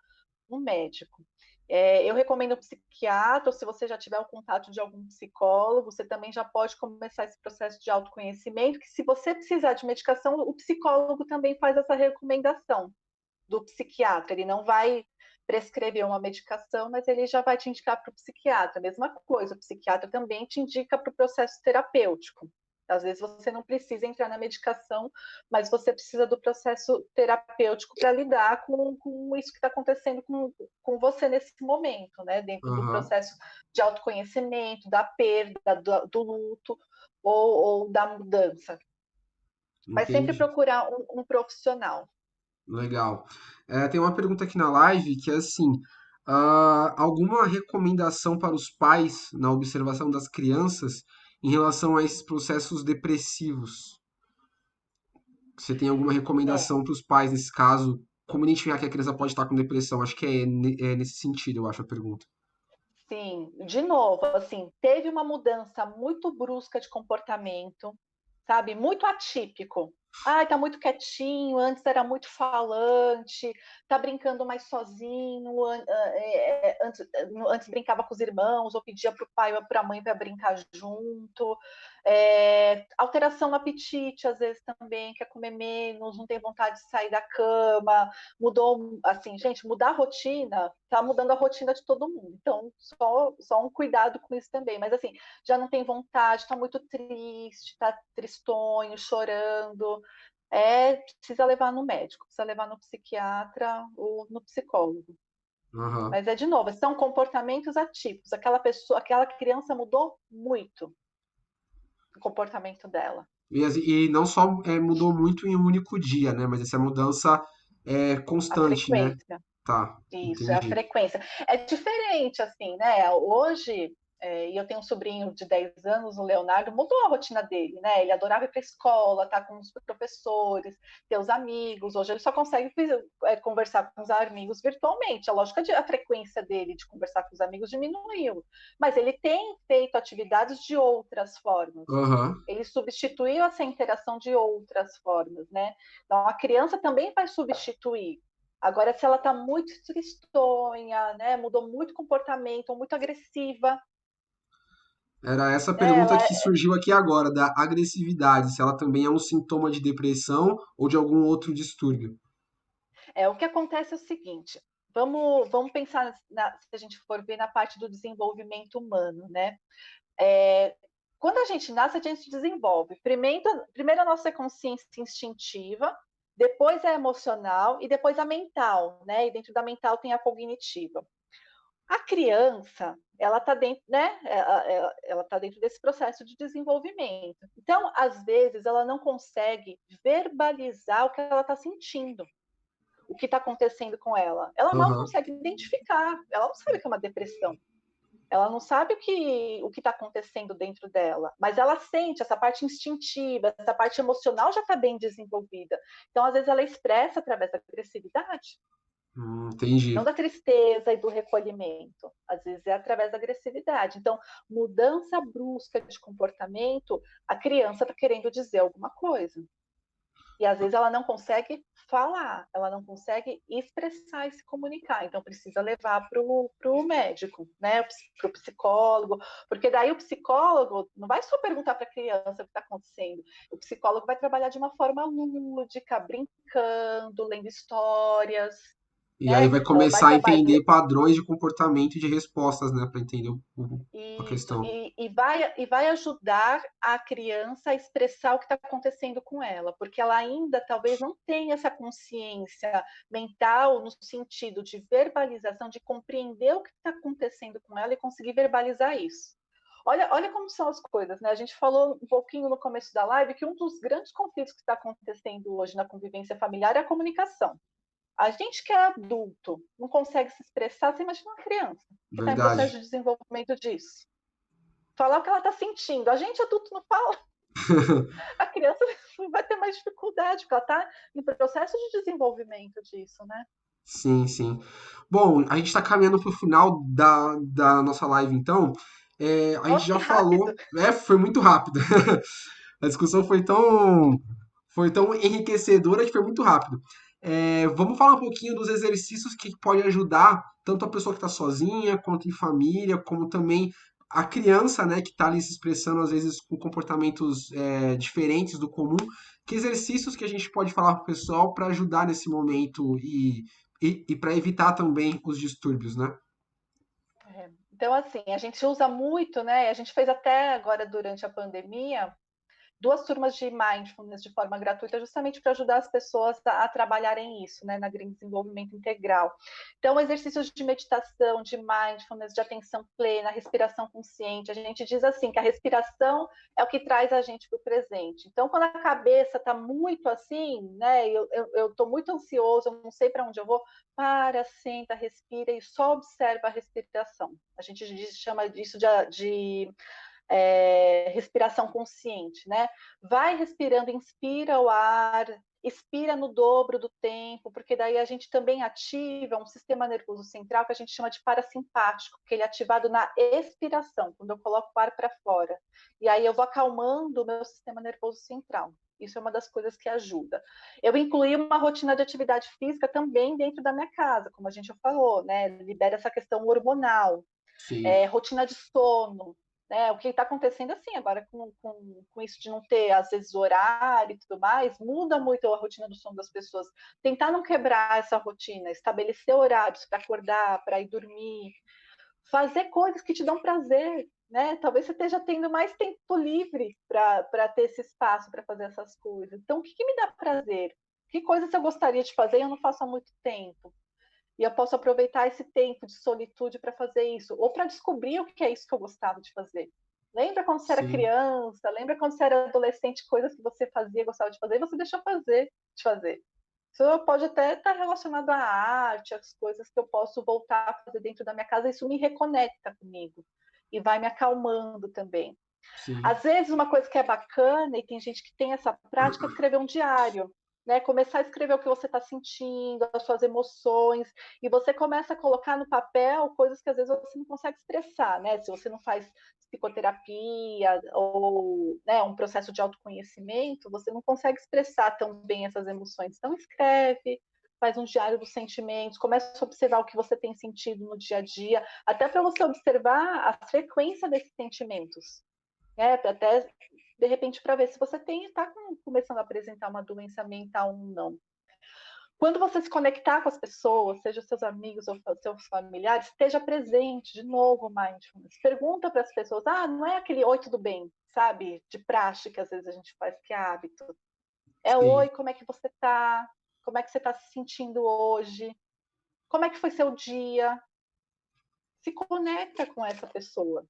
um médico. Eu recomendo um psiquiatra, ou se você já tiver o contato de algum psicólogo, você também já pode começar esse processo de autoconhecimento, que se você precisar de medicação, o psicólogo também faz essa recomendação do psiquiatra. Ele não vai prescrever uma medicação, mas ele já vai te indicar para o psiquiatra. Mesma coisa, o psiquiatra também te indica para o processo terapêutico. Às vezes você não precisa entrar na medicação, mas você precisa do processo terapêutico para lidar com isso que está acontecendo com você nesse momento, né? Dentro do aham, processo de autoconhecimento, da perda, do luto ou da mudança. Mas sempre entendi. procurar um profissional. Legal. Tem uma pergunta aqui na live que é assim: alguma recomendação para os pais na observação das crianças em relação a esses processos depressivos? Você tem alguma É. recomendação para os pais nesse caso? Como identificar que a criança pode estar com depressão? Acho que é nesse sentido, eu acho a pergunta. Sim, de novo, assim, teve uma mudança muito brusca de comportamento, sabe? Muito atípico. Ai, tá muito quietinho, antes era muito falante, tá brincando mais sozinho, antes brincava com os irmãos, ou pedia para o pai ou para a mãe para brincar junto. Alteração no apetite, às vezes também, quer comer menos, não tem vontade de sair da cama, mudou, assim, gente, mudar a rotina, tá mudando a rotina de todo mundo. Então, só um cuidado com isso também. Mas, assim, já não tem vontade, tá muito triste, tá tristonho, chorando. Precisa levar no médico, precisa levar no psiquiatra ou no psicólogo. Aham. Mas de novo, são comportamentos atípicos. Aquela pessoa, aquela criança mudou muito o comportamento dela. E não só mudou muito em um único dia, né? Mas essa mudança é A constante, né? frequência. Tá, Isso, é a entendi. frequência. É diferente, assim, né? Hoje, e eu tenho um sobrinho de 10 anos, o Leonardo, mudou a rotina dele, né? Ele adorava ir para a escola, estar com os professores, ter os amigos. Hoje ele só consegue conversar com os amigos virtualmente. A frequência dele de conversar com os amigos diminuiu. Mas ele tem feito atividades de outras formas. Aham. Ele substituiu essa interação de outras formas, né? Então, a criança também vai substituir. Agora, se ela está muito tristonha, né, mudou muito o comportamento, ou muito agressiva, Era essa né, pergunta que surgiu aqui agora, da agressividade, se ela também é um sintoma de depressão ou de algum outro distúrbio. o que acontece é o seguinte, vamos pensar, se a gente for ver na parte do desenvolvimento humano, né? É, Quando a gente nasce, a gente desenvolve. Primeiro a nossa consciência instintiva, depois a emocional e depois a mental, né? E dentro da mental tem a cognitiva. A criança, ela está dentro, né? Ela tá dentro desse processo de desenvolvimento. Então, às vezes, ela não consegue verbalizar o que ela está sentindo, o que está acontecendo com ela. Ela mal Aham. consegue identificar. Ela não sabe que é uma depressão. Ela não sabe o que está acontecendo dentro dela, mas ela sente essa parte instintiva, essa parte emocional já está bem desenvolvida. Então, às vezes, ela expressa através da agressividade. Não Entendi. da tristeza e do recolhimento, às vezes é através da agressividade. Então, mudança brusca de comportamento, a criança está querendo dizer alguma coisa. E às vezes ela não consegue falar, ela não consegue expressar e se comunicar. Então, precisa levar para o médico, né? Para o psicólogo, porque daí o psicólogo não vai só perguntar para a criança o que está acontecendo. O psicólogo vai trabalhar de uma forma lúdica, brincando, lendo histórias, E aí né? vai Vai começar a trabalhar entender padrões de comportamento e de respostas, né, para entender a isso questão. e vai ajudar a criança a expressar o que está acontecendo com ela, porque ela ainda talvez não tenha essa consciência mental no sentido de verbalização, de compreender o que está acontecendo com ela e conseguir verbalizar isso. Olha como são as coisas, né? A gente falou um pouquinho no começo da live que um dos grandes conflitos que está acontecendo hoje na convivência familiar é a comunicação. A gente que é adulto não consegue se expressar, você imagina uma criança que está em Verdade. processo de desenvolvimento disso. falar o que ela está sentindo. A gente adulto não fala, a criança vai ter mais dificuldade, porque ela está em processo de desenvolvimento disso, né? Sim, sim. Bom, a gente está caminhando para o final da nossa live, então. A gente Nossa, já que rápido! falou, foi muito rápido. A discussão foi tão enriquecedora que foi muito rápido. Vamos falar um pouquinho dos exercícios que pode ajudar tanto a pessoa que está sozinha, quanto em família, como também a criança, né, que está ali se expressando às vezes com comportamentos diferentes do comum. Que exercícios que a gente pode falar para o pessoal para ajudar nesse momento e para evitar também os distúrbios, né? Então, assim, a gente usa muito, né? A gente fez até agora durante a pandemia 2 turmas de mindfulness de forma gratuita, justamente para ajudar as pessoas a trabalharem isso, né, na Green Desenvolvimento Integral. Então, exercícios de meditação, de mindfulness, de atenção plena, respiração consciente. A gente diz assim que a respiração é o que traz a gente para o presente. Então, quando a cabeça está muito assim, né, eu estou muito ansioso, eu não sei para onde eu vou, para, senta, respira e só observa a respiração. A gente chama disso de respiração consciente, né? Vai respirando, inspira o ar, expira no dobro do tempo, porque daí a gente também ativa um sistema nervoso central que a gente chama de parasimpático, que ele é ativado na expiração, quando eu coloco o ar para fora. E aí eu vou acalmando o meu sistema nervoso central. Isso é uma das coisas que ajuda. Eu incluí uma rotina de atividade física também dentro da minha casa, como a gente já falou, né? Libera essa questão hormonal, Sim, rotina de sono, né? O que está acontecendo assim agora com isso de não ter, às vezes, horário e tudo mais, muda muito a rotina do sono das pessoas. Tentar não quebrar essa rotina, estabelecer horários para acordar, para ir dormir, fazer coisas que te dão prazer, né? Talvez você esteja tendo mais tempo livre para ter esse espaço para fazer essas coisas. Então, o que me dá prazer? Que coisas eu gostaria de fazer e eu não faço há muito tempo? E eu posso aproveitar esse tempo de solitude para fazer isso, ou para descobrir o que é isso que eu gostava de fazer. Lembra quando você era sim, criança? Lembra quando você era adolescente, coisas que você fazia, gostava de fazer, e você deixou de fazer. Isso pode até estar relacionado à arte, às coisas que eu posso voltar a fazer dentro da minha casa, isso me reconecta comigo e vai me acalmando também. sim, Às vezes, uma coisa que é bacana, e tem gente que tem essa prática, é escrever um diário. Né? Começar a escrever o que você está sentindo, as suas emoções, e você começa a colocar no papel coisas que às vezes você não consegue expressar, né? Se você não faz psicoterapia ou, né, um processo de autoconhecimento, você não consegue expressar tão bem essas emoções. Então escreve, faz um diário dos sentimentos, começa a observar o que você tem sentido no dia a dia, até para você observar a frequência desses sentimentos, né? Até de repente para ver se você está começando a apresentar uma doença mental ou não. Quando você se conectar com as pessoas, seja seus amigos ou seus familiares, esteja presente, de novo, mindfulness. Pergunta para as pessoas, não é aquele oi, tudo bem, sabe? De praxe que às vezes a gente faz, que é hábito. É sim, oi, como é que você está? Como é que você está se sentindo hoje? Como é que foi seu dia? Se conecta com essa pessoa.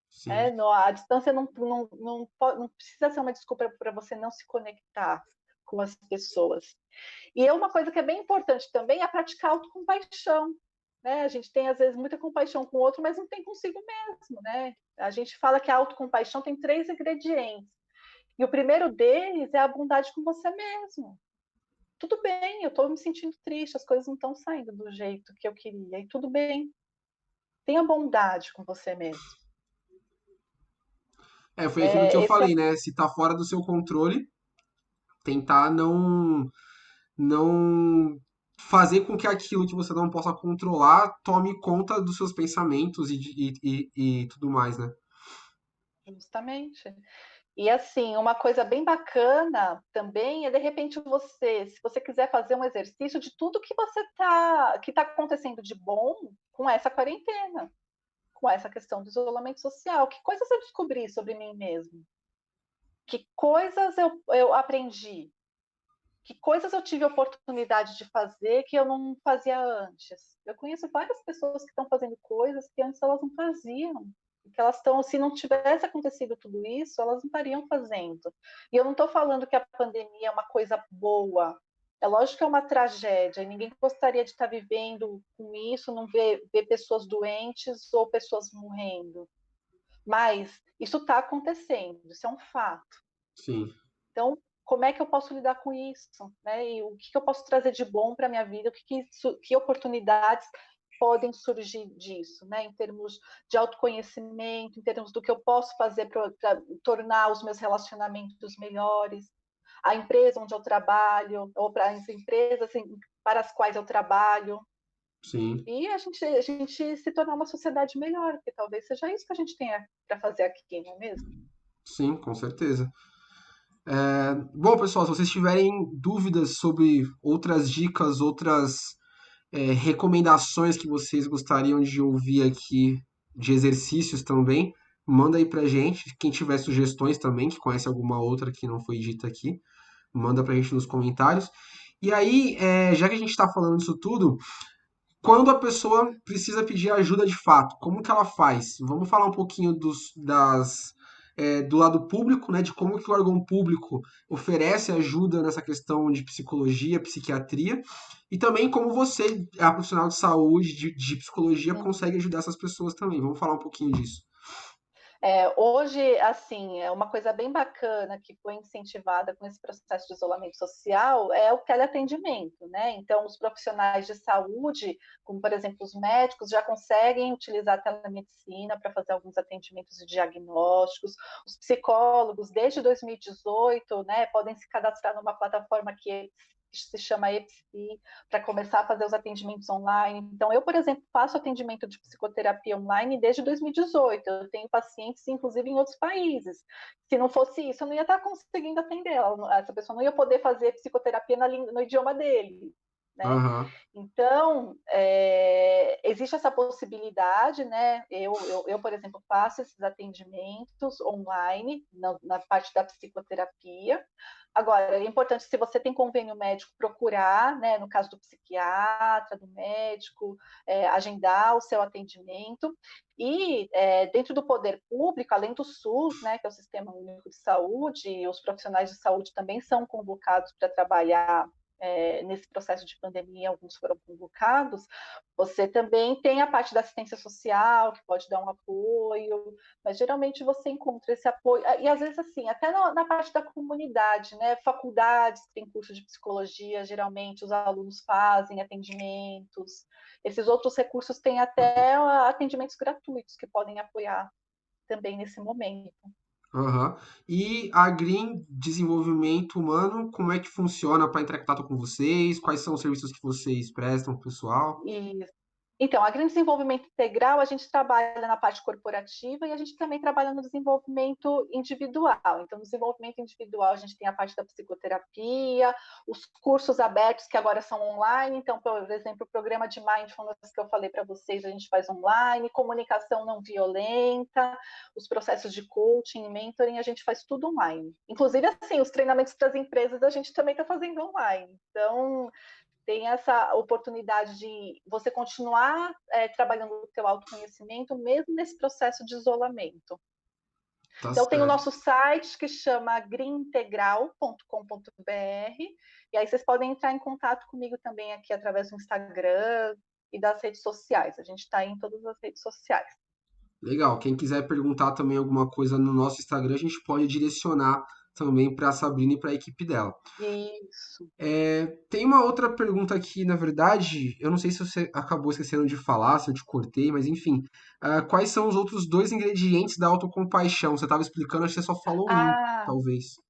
sim, A distância não precisa ser uma desculpa para você não se conectar com as pessoas. E é uma coisa que é bem importante também é praticar autocompaixão. Né? A gente tem, às vezes, muita compaixão com o outro, mas não tem consigo mesmo. Né? A gente fala que a autocompaixão tem 3 ingredientes. E o primeiro deles é a bondade com você mesmo. Tudo bem, eu estou me sentindo triste, as coisas não estão saindo do jeito que eu queria. E tudo bem, tenha bondade com você mesmo. foi aquilo que eu Esse é falei, né? Se tá fora do seu controle, tentar não fazer com que aquilo que você não possa controlar tome conta dos seus pensamentos e tudo mais, né? justamente. E assim, uma coisa bem bacana também é de repente você, se você quiser fazer um exercício de tudo que está acontecendo de bom com essa quarentena, com essa questão do isolamento social. Que coisas eu descobri sobre mim mesmo? Que coisas eu aprendi? Que coisas eu tive a oportunidade de fazer que eu não fazia antes? Eu conheço várias pessoas que estão fazendo coisas que antes elas não faziam. Que elas estão, se não tivesse acontecido tudo isso, elas não estariam fazendo. E eu não estou falando que a pandemia é uma coisa boa. É lógico que é uma tragédia, e ninguém gostaria de estar vivendo com isso, não ver pessoas doentes ou pessoas morrendo. Mas isso está acontecendo, isso é um fato. sim, Então, como é que eu posso lidar com isso? Né? E o que eu posso trazer de bom para a minha vida? Que oportunidades podem surgir disso, né? Em termos de autoconhecimento, em termos do que eu posso fazer para tornar os meus relacionamentos melhores, a empresa onde eu trabalho, ou para as empresas assim, para as quais eu trabalho, sim, e a gente se tornar uma sociedade melhor, porque talvez seja isso que a gente tenha para fazer aqui, não é mesmo? sim, com certeza. Bom, pessoal, se vocês tiverem dúvidas sobre outras dicas, outras recomendações que vocês gostariam de ouvir aqui, de exercícios também, manda aí pra gente. Quem tiver sugestões também, que conhece alguma outra que não foi dita aqui, manda pra gente nos comentários. E aí, já que a gente está falando disso tudo, quando a pessoa precisa pedir ajuda de fato, como que ela faz? Vamos falar um pouquinho do lado público, né, de como que o órgão público oferece ajuda nessa questão de psicologia, psiquiatria, e também como você, a profissional de saúde, de psicologia, consegue ajudar essas pessoas também. Vamos falar um pouquinho disso. Hoje, assim, é uma coisa bem bacana que foi incentivada com esse processo de isolamento social é o teleatendimento, né? Então, os profissionais de saúde, como por exemplo os médicos, já conseguem utilizar a telemedicina para fazer alguns atendimentos e diagnósticos. Os psicólogos, desde 2018, né, podem se cadastrar numa plataforma que se chama EPSI, para começar a fazer os atendimentos online. Então, eu, por exemplo, faço atendimento de psicoterapia online desde 2018. Eu tenho pacientes, inclusive, em outros países. Se não fosse isso, eu não ia estar conseguindo atender ela. Essa pessoa não ia poder fazer psicoterapia no idioma dele. Né? Aham, Então, existe essa possibilidade, né? Por exemplo, faço esses atendimentos online na parte da psicoterapia. Agora, é importante, se você tem convênio médico, procurar, né, no caso do psiquiatra, do médico, agendar o seu atendimento. E dentro do poder público, além do SUS, né, que é o Sistema Único de Saúde, os profissionais de saúde também são convocados para trabalhar nesse processo de pandemia, alguns foram convocados. Você também tem a parte da assistência social, que pode dar um apoio, mas geralmente você encontra esse apoio, e às vezes assim, até na parte da comunidade, né? Faculdades que têm curso de psicologia, geralmente os alunos fazem atendimentos. Esses outros recursos têm até atendimentos gratuitos que podem apoiar também nesse momento. aham. E a Green Desenvolvimento Humano, como é que funciona para entrar em contato com vocês? Quais são os serviços que vocês prestam pro pessoal? E Então, a Green Desenvolvimento Integral, a gente trabalha na parte corporativa e a gente também trabalha no desenvolvimento individual. Então, no desenvolvimento individual, a gente tem a parte da psicoterapia, os cursos abertos que agora são online. Então, por exemplo, o programa de Mindfulness que eu falei para vocês, a gente faz online, comunicação não violenta, os processos de coaching e mentoring, a gente faz tudo online. Inclusive, assim, os treinamentos das empresas a gente também está fazendo online. Então, tem essa oportunidade de você continuar trabalhando o seu autoconhecimento mesmo nesse processo de isolamento. Tá Então tem o certo. nosso site que chama greenintegral.com.br e aí vocês podem entrar em contato comigo também aqui através do Instagram e das redes sociais. A gente está em todas as redes sociais. Legal. Quem quiser perguntar também alguma coisa no nosso Instagram, a gente pode direcionar também para a Sabrina e para a equipe dela. Isso. Tem uma outra pergunta aqui, na verdade, eu não sei se você acabou esquecendo de falar, se eu te cortei, mas enfim. Quais são os outros dois ingredientes da autocompaixão? Você estava explicando, acho que você só falou um, Ah, talvez.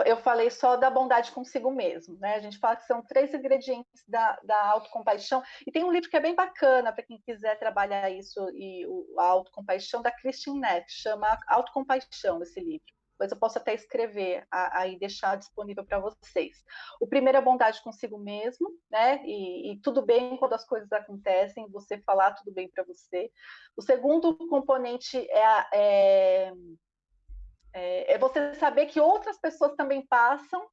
eu falei só da bondade consigo mesmo, né? A gente fala que são três ingredientes da autocompaixão. E tem um livro que é bem bacana para quem quiser trabalhar isso e a autocompaixão da Christine Neff, chama Autocompaixão esse livro. Depois eu posso até escrever aí deixar disponível para vocês. O primeiro é bondade consigo mesmo, né? E tudo bem quando as coisas acontecem, você falar tudo bem para você. O segundo componente é você saber que outras pessoas também passam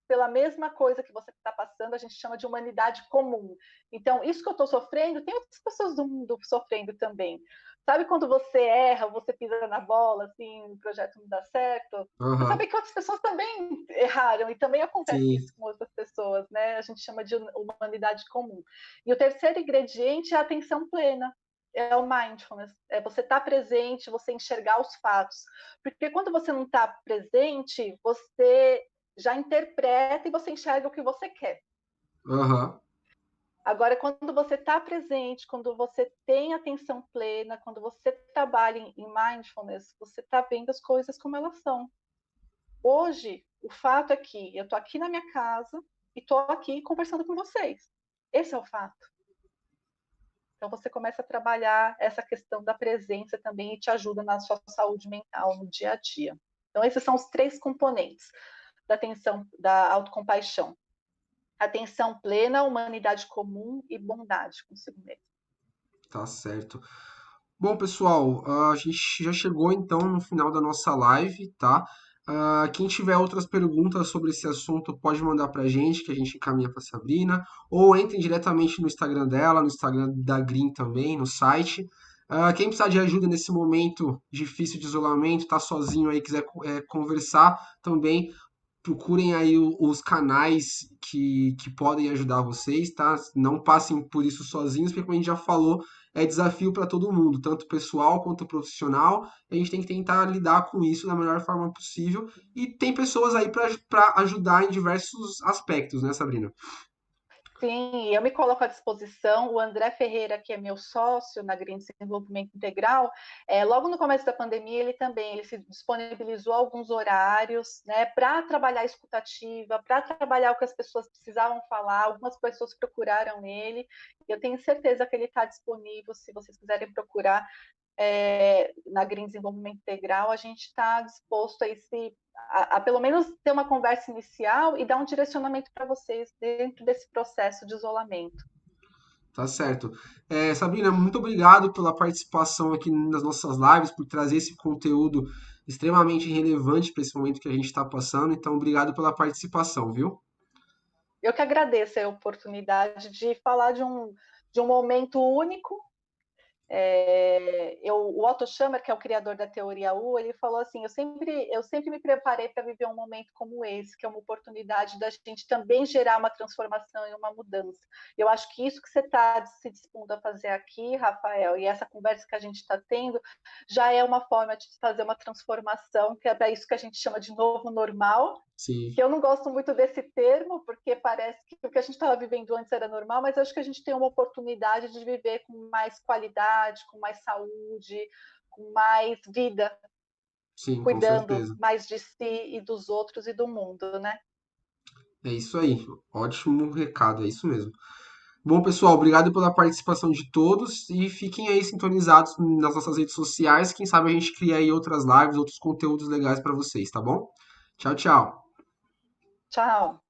pela mesma coisa que você está passando, a gente chama de humanidade comum. Então, isso que eu estou sofrendo, tem outras pessoas do mundo sofrendo também. Sabe quando você erra, você pisa na bola, assim, o projeto não dá certo? Você Aham, sabe que outras pessoas também erraram e também acontece sim. isso com outras pessoas, né? A gente chama de humanidade comum. E o terceiro ingrediente é a atenção plena. é o mindfulness, é você estar presente, você enxergar os fatos. Porque quando você não está presente, você já interpreta e você enxerga o que você quer. Aham. Agora, quando você está presente, quando você tem atenção plena, quando você trabalha em mindfulness, você está vendo as coisas como elas são. Hoje, o fato é que eu estou aqui na minha casa e estou aqui conversando com vocês. Esse é o fato. Então, você começa a trabalhar essa questão da presença também e te ajuda na sua saúde mental no dia a dia. Então, esses são os 3 componentes da atenção, da autocompaixão. Atenção plena, humanidade comum e bondade consigo mesmo. Tá certo. Bom, pessoal, a gente já chegou então no final da nossa live, tá? Quem tiver outras perguntas sobre esse assunto pode mandar pra gente, que a gente encaminha pra Sabrina, ou entrem diretamente no Instagram dela, no Instagram da Green também, no site. Quem precisar de ajuda nesse momento difícil de isolamento, tá sozinho aí, quiser conversar também, procurem aí os canais que podem ajudar vocês, tá? Não passem por isso sozinhos, porque como a gente já falou, é desafio para todo mundo, tanto pessoal quanto profissional. A gente tem que tentar lidar com isso da melhor forma possível. E tem pessoas aí para ajudar em diversos aspectos, né, Sabrina? Sim, eu me coloco à disposição. O André Ferreira, que é meu sócio na Green Desenvolvimento Integral, logo no começo da pandemia, ele se disponibilizou alguns horários, né, para trabalhar a escutativa, para trabalhar o que as pessoas precisavam falar. Algumas pessoas procuraram ele. Eu tenho certeza que ele está disponível, se vocês quiserem procurar na Green Desenvolvimento Integral, a gente está disposto a pelo menos ter uma conversa inicial e dar um direcionamento para vocês dentro desse processo de isolamento. Tá certo. Sabrina, muito obrigado pela participação aqui nas nossas lives, por trazer esse conteúdo extremamente relevante para esse momento que a gente está passando. Então, obrigado pela participação, viu? Eu que agradeço a oportunidade de falar de um momento único. O Otto Schammer, que é o criador da teoria U, ele falou assim: eu sempre me preparei para viver um momento como esse, que é uma oportunidade da gente também gerar uma transformação e uma mudança. Eu acho que isso que você está se dispondo a fazer aqui, Rafael, e essa conversa que a gente está tendo, já é uma forma de fazer uma transformação, que é para isso que a gente chama de novo normal, Sim, que eu não gosto muito desse termo, porque parece que o que a gente estava vivendo antes era normal, mas acho que a gente tem uma oportunidade de viver com mais qualidade, com mais saúde, com mais vida, sim, com cuidando certeza. mais de si e dos outros e do mundo, né? É isso aí. Ótimo recado, é isso mesmo. Bom, pessoal, obrigado pela participação de todos e fiquem aí sintonizados nas nossas redes sociais. Quem sabe a gente cria aí outras lives, outros conteúdos legais para vocês, tá bom? Tchau, tchau. Tchau.